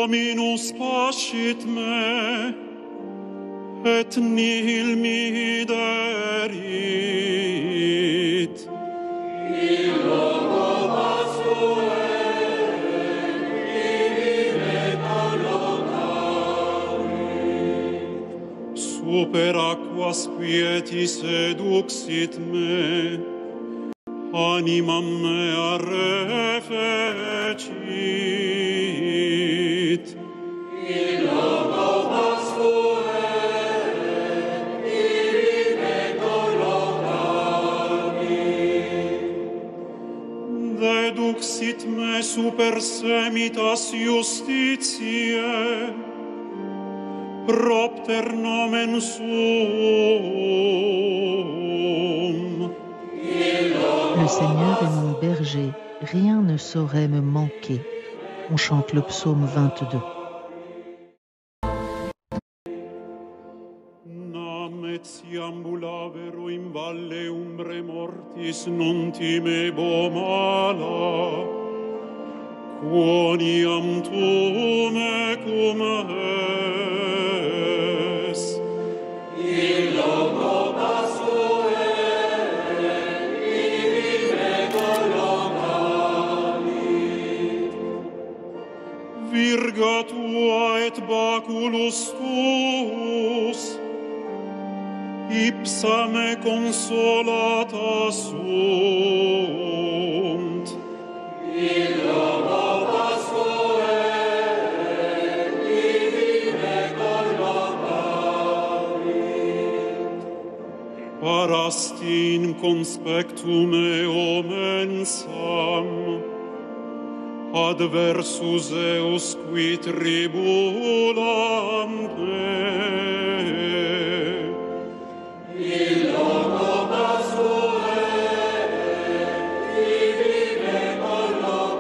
Dominus pascit me, et nihil mihi derit. Illo nobis fuerit, ibi me collocavit. Super aquas quieti seduxit me, animam mea refecit. Illo nobis fuerit, ibi me collocavit. Deduxit me super semitas justitiae, propter nomen suum. Le Seigneur est mon berger, rien ne saurait me manquer. On chante le psaume 22. Nam et si ambulavero in valle umbre mortis non timebo mala, quoniam tu mecum es. Illo nobis fuerit, ibi me collocavit. Virga tua et baculus tuus, ipsa me consolata sunt. Illo nobis fuerit, ibi me collocavit. Parasti in conspectum eo mensam, adversus eus qui tribulam me. Illo nobis fuerit, ibi me collocavit.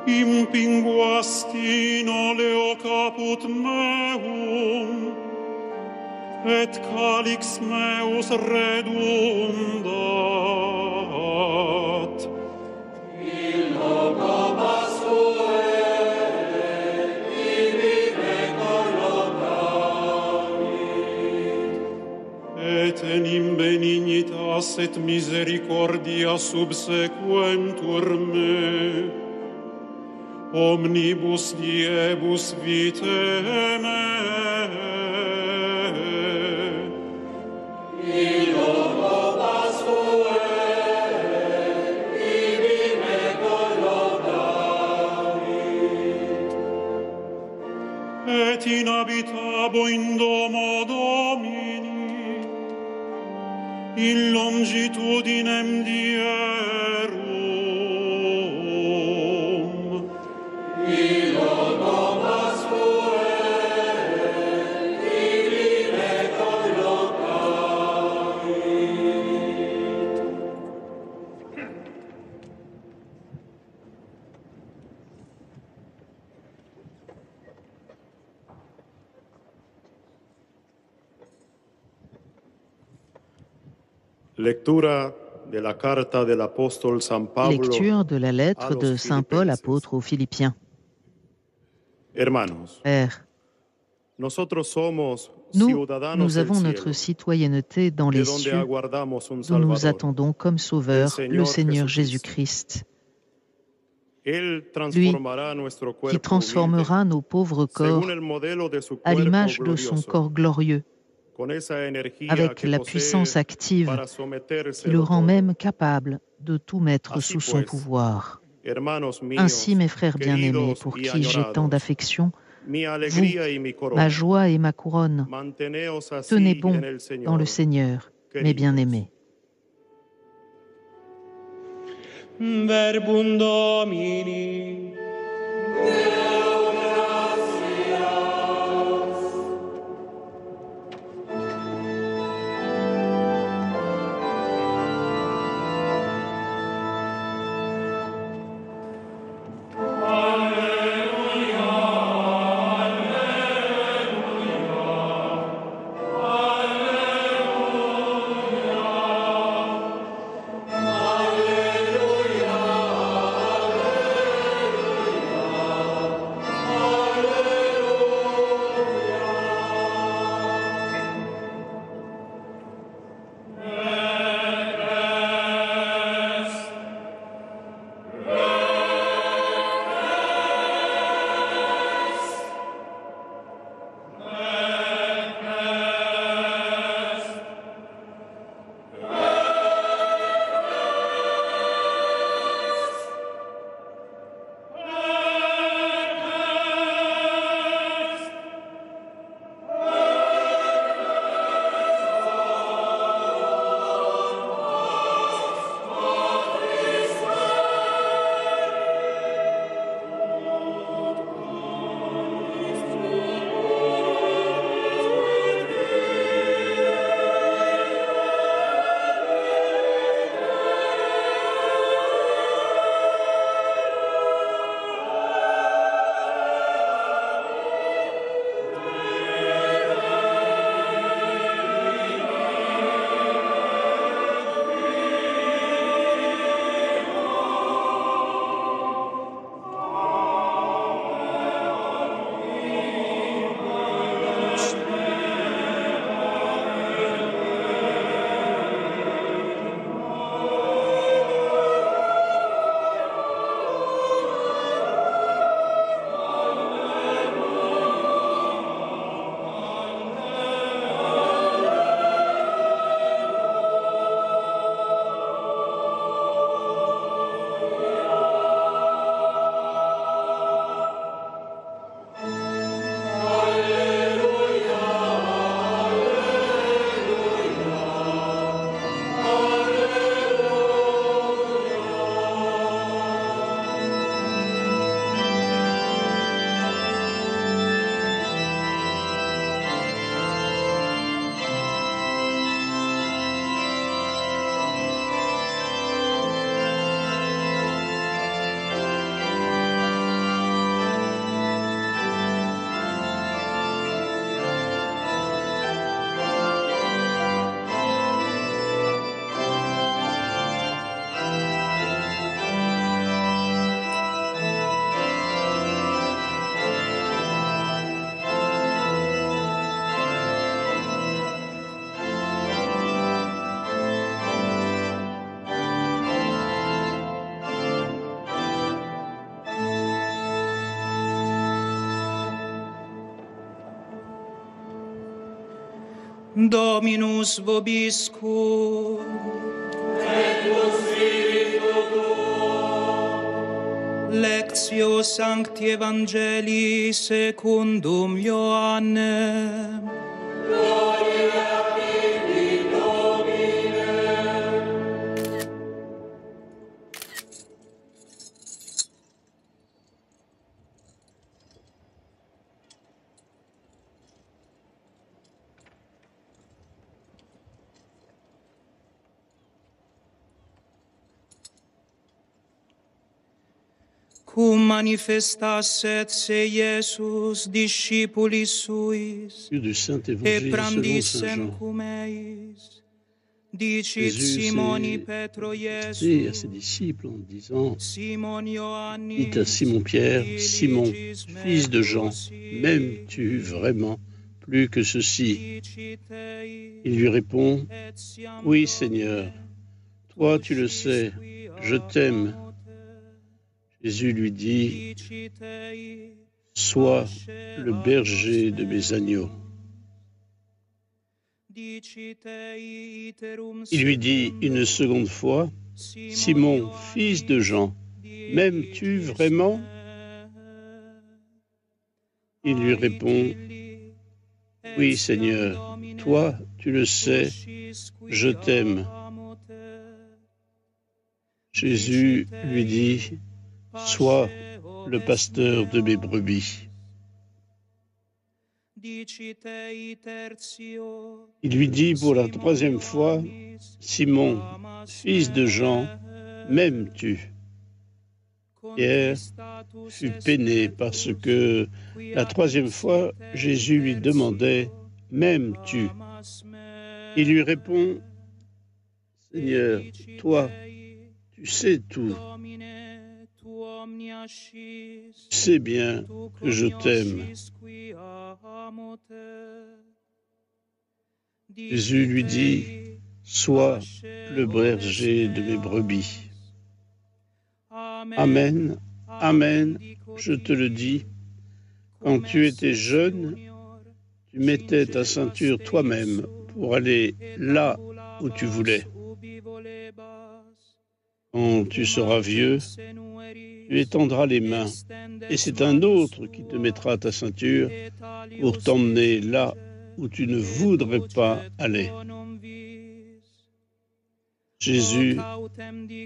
Impinguastino leo caput meum, et calix meus redundat. Illo nobis fuerit, ibi me collocavit. Et enim benignitas et misericordia subsequentur me, omnibus diebus vitae me. Illo nobis fuerit, ibi me collocavit. Et inhabitabo in domo Domini, in longitudinem dierum. Illo nobis fuerit, ibi me collocavit. Lectura de la carta del apóstol San Pablo. Lecture de la lettre de Saint Paul, apôtre aux Philippiens. Hermanos, Père, nosotros somos nous ciudadanos del avons notre cielo, citoyenneté dans de les donde cieux, aguardamos un d'où nous Salvador, attendons comme sauveur el le Señor Seigneur Jesucristo. Jésus-Christ, Él transformará nuestro qui cuerpo transformera nos pauvres humilde, corps según el modelo de su à cuerpo l'image de son glorioso, corps glorieux, con esa energía avec que la posee puissance active para someterse qui le rend todo. même capable de tout mettre Así sous son pues, pouvoir. hermanos Ainsi, míos, mes frères bien-aimés, queridos pour y qui j'ai tant añorados, d'affection, mi vous, alegría y mi ma corona, joie et ma couronne, manteneos tenez así bon en el dans le Señor, Seigneur, mes queridos. bien-aimés. Verbum Domini. Dominus vobiscum. Lectio Sancti Evangelii secundum Ioannem. Cum manifestasset se Iesus discipulis suis, Du Saint et Évangile selon Saint prandissem Jean. cum eis, dicit Jésus Simoni s'est Petro adressé à ses Iesus, disciples en disant: Simon Dites Ioannis, à Simon-Pierre, Simon, fils de Jean, m'aimes-tu vraiment plus que ceci? Il lui répond: Oui, Seigneur, toi tu le sais, je t'aime. Jésus lui dit: Sois le berger de mes agneaux. Il lui dit une seconde fois: Simon, fils de Jean, m'aimes-tu vraiment? Il lui répond: Oui, Seigneur, toi tu le sais, je t'aime. Jésus lui dit: Sois le pasteur de mes brebis. Il lui dit pour la troisième fois: Simon, fils de Jean, m'aimes-tu? Pierre fut peiné parce que la troisième fois, Jésus lui demandait: M'aimes-tu? Il lui répond: Seigneur, toi, tu sais tout. Tu sais bien que je t'aime. Jésus lui dit: Sois le berger de mes brebis. Amen, amen, je te le dis, quand tu étais jeune, tu mettais ta ceinture toi-même pour aller là où tu voulais. Quand tu seras vieux, tu étendras les mains, et c'est un autre qui te mettra ta ceinture pour t'emmener là où tu ne voudrais pas aller. Jésus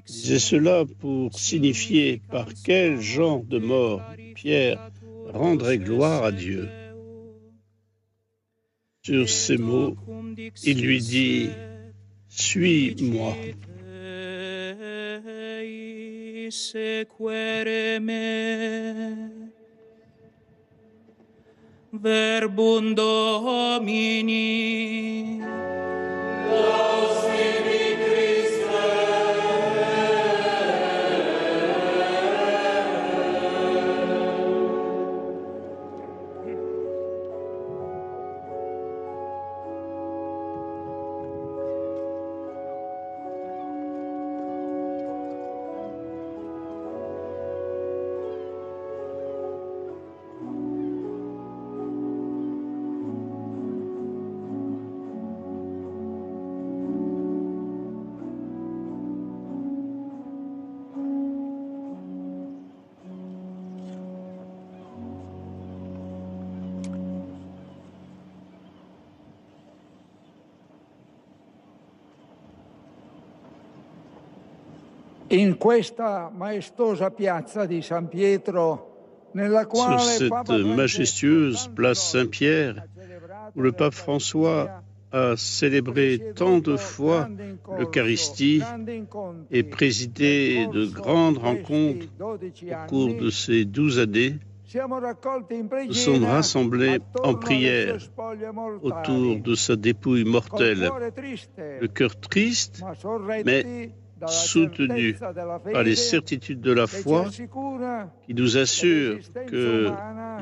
disait cela pour signifier par quel genre de mort Pierre rendrait gloire à Dieu. Sur ces mots, il lui dit: Suis-moi. Verbum Domini. In questa maestosa piazza di San Pietro, nella Sur quale cette Papa majestueuse place Saint-Pierre, où le pape François a célébré tant de fois l'Eucharistie et présidé de grandes rencontres au cours de ces 12 années, nous sommes rassemblés en prière autour de sa dépouille mortelle, le cœur triste, mais soutenu par les certitudes de la foi qui nous assurent que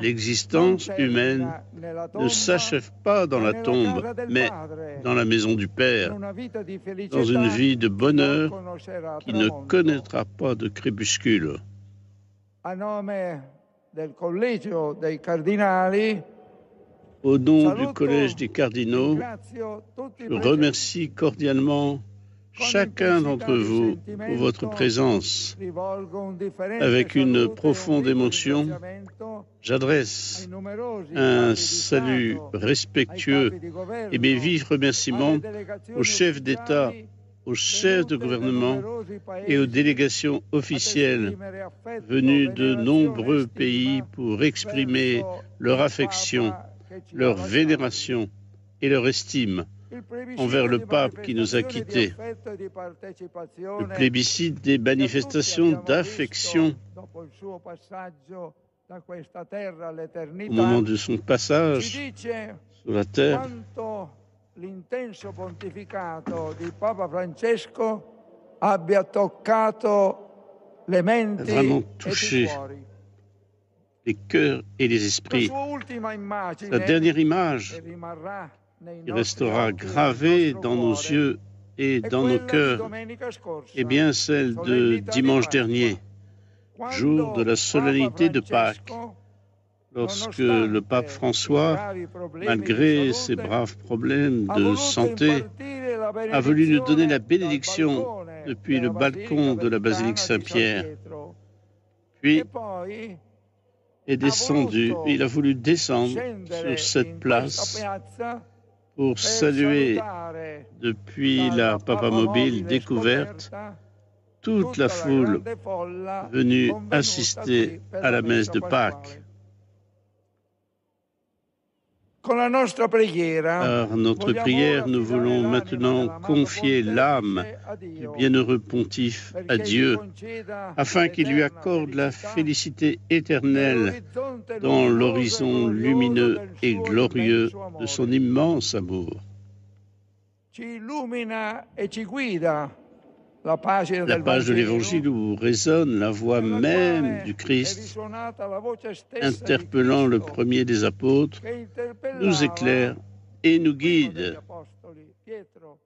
l'existence humaine ne s'achève pas dans la tombe, mais dans la maison du Père, dans une vie de bonheur qui ne connaîtra pas de crépuscule. A nome del Collegio dei Cardinali, Au nom du Collège des cardinaux, je remercie cordialement chacun d'entre vous pour votre présence. Avec une profonde émotion, j'adresse un salut respectueux et mes vifs remerciements aux chefs d'État, aux chefs de gouvernement et aux délégations officielles venues de nombreux pays pour exprimer leur affection, leur vénération et leur estime envers le pape qui nous a quittés. Le plébiscite des manifestations d'affection au moment de son passage sur la terre. L'intenso pontificato di Papa Francesco abbia toccato le menti A vraiment e touché i cuori. Les cœurs et les esprits. La sua ultima immagine La dernière image che rimarrà nei qui nostri restera occhi e nel gravée nostro dans nos cuore yeux et è dans nos quella di cœurs domenica scorsa, est bien celle de solennità di dimanche Pasqua, dernier, quando jour de la solennité de Papa Pâques, Francesco, lorsque nonostante le pape i François, gravi problemi malgré di ses salute, braves problèmes ha de voluto santé, impartire la a voulu nous donner la benedizione bénédiction dal balcone depuis le della balcon de la basilique Basilica Vaticana di San Saint-Pierre. Pietro. Puis E poi est descendu, il a voulu descendre scendere sur cette in place questa piazza pour per saluer salutare depuis dalla la Papa Mobile découverte scoperta toute la foule grande folla venue convenuta assister qui per à la la messe de pasquale. Pâques. Con la nostra preghiera, Par notre vogliamo prière, ora nous affidare voulons l'anima maintenant dell'amato confier l'âme pontefice a du Dio, bienheureux pontife à perché gli Dieu, conceda afin qu'il lui l'eterna accorde la felicità félicité éternelle nell'orizzonte dans luminoso e l'horizon glorioso lumineux del et suo glorieux immenso amore. de son immense amour. Ci illumina e ci guida la pagina La del page de Vangelo, l'Évangile où résonne la voix nella même quale du è Christ, risuonata la voce stessa interpellant di le Cristo, premier des apôtres, che interpellava nous éclaire et nous primo degli guide. apostoli, Pietro.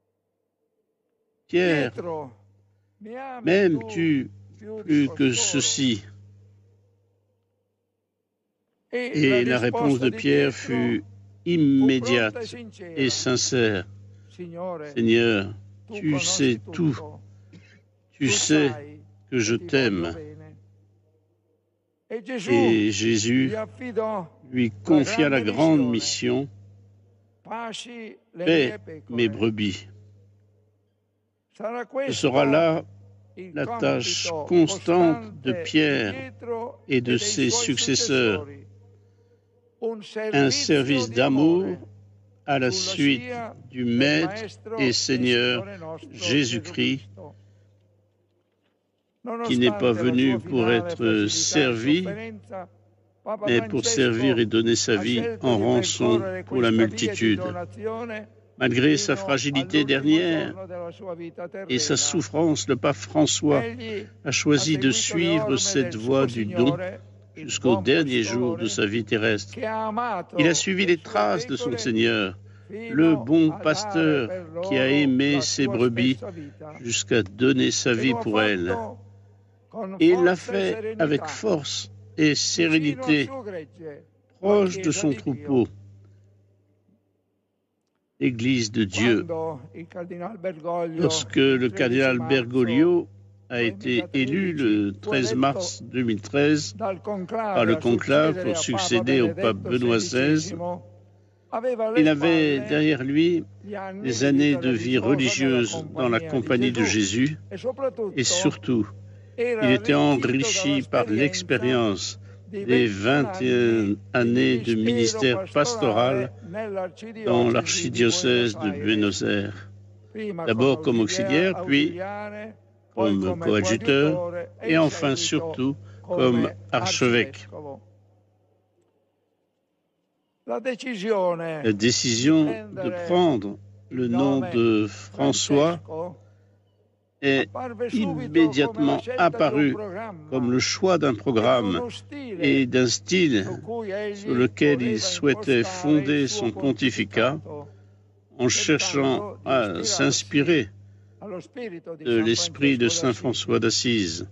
Pierre, Pietro, mi ami m'aimes-tu più di plus que costoro? ceci? E Et la réponse de Pierre fut immédiate et sincère. Signore, Seigneur, tu tu sais conosci tout, tutto, tu tu sais sai que je che ti t'aime. voglio bene. E Gesù Et Jésus gli affidò lui confia la grande missione. mission, Pasci le paix mie pecore. mes brebis. Sarà Ce questo sera là il la tâche compito constante costante de Pierre di Pietro et de dei ses suoi successeurs. successori. Un service d'amour à la sulla suite scia du del Maître Maestro et e Seigneur Signore nostro Jésus-Christ, Gesù qui n'est pas Nonostante la venu sua pour finale être fragilità e servi, sofferenza, Papa mais pour Francesco servir et donner sa ha vie scelto en di rançon percorrere pour la questa via di multitude. donazione Malgré sa fino fragilité all'ultimo dernière giorno della sua vita et sa terrena. souffrance, le pape François Egli a choisi de seguito le suivre orme cette del voie suo du don Signore, il jusqu'au buon dernier jour pastore, de sa vie terrestre. che ha amato Il a suivi le les sue traces de son pecore Seigneur, fino le bon a dare pasteur per loro qui a aimé la ses sua brebis stessa vita. jusqu'à donner sa E vie lo ha pour elles. fatto con Et il l'a forza e fait serenità, avec force et vicino al sérénité, suo gregge, proche la de Chiesa son di Dio. troupeau, l'Église de Dieu. Quando il cardinal Bergoglio, Lorsque il le 13 cardinal marzo Bergoglio a été élu le 13 mars 2013 dal conclave par le a conclave succedere pour a succéder au Papa pape Benoît XVI, aveva alle il avait spalle derrière lui gli anni des di années vita de vie religiosa religieuse dans la nella compagnie de Jésus e soprattutto et surtout, era il était arricchito enrichi par l'expérience di des 21 21 années de ministère pastoral dans l'archidiocèse de Buenos Aires, d'abord comme auxiliaire, puis comme coadjuteur et enfin surtout comme archevêque. La décision La décision de prendre le nom de François est immédiatement apparu comme le choix d'un programme et d'un style sur lequel il souhaitait fonder son pontificat en cherchant à s'inspirer de l'esprit de Saint François d'Assise.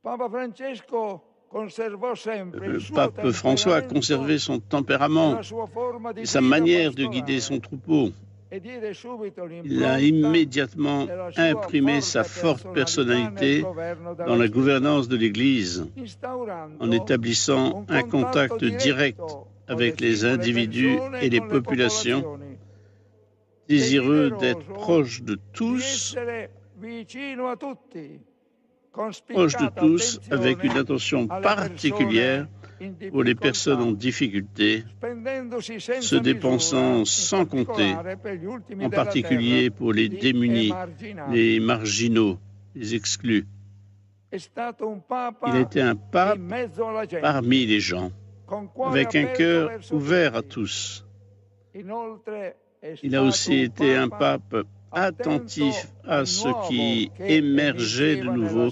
Papa Francesco Le pape François a conservé son tempérament et sa manière de guider son troupeau. Il a immédiatement imprimé sa forte personnalité dans la gouvernance de l'Église, en établissant un contact direct avec les individus et les populations, désireux d'être proche de tous, avec une attention particulière pour les personnes en difficulté, se dépensant sans compter, en particulier pour les démunis, les marginaux, les exclus. Il était un pape parmi les gens, avec un cœur ouvert à tous. Il a aussi été un pape attentif à ce qui émergeait de nouveau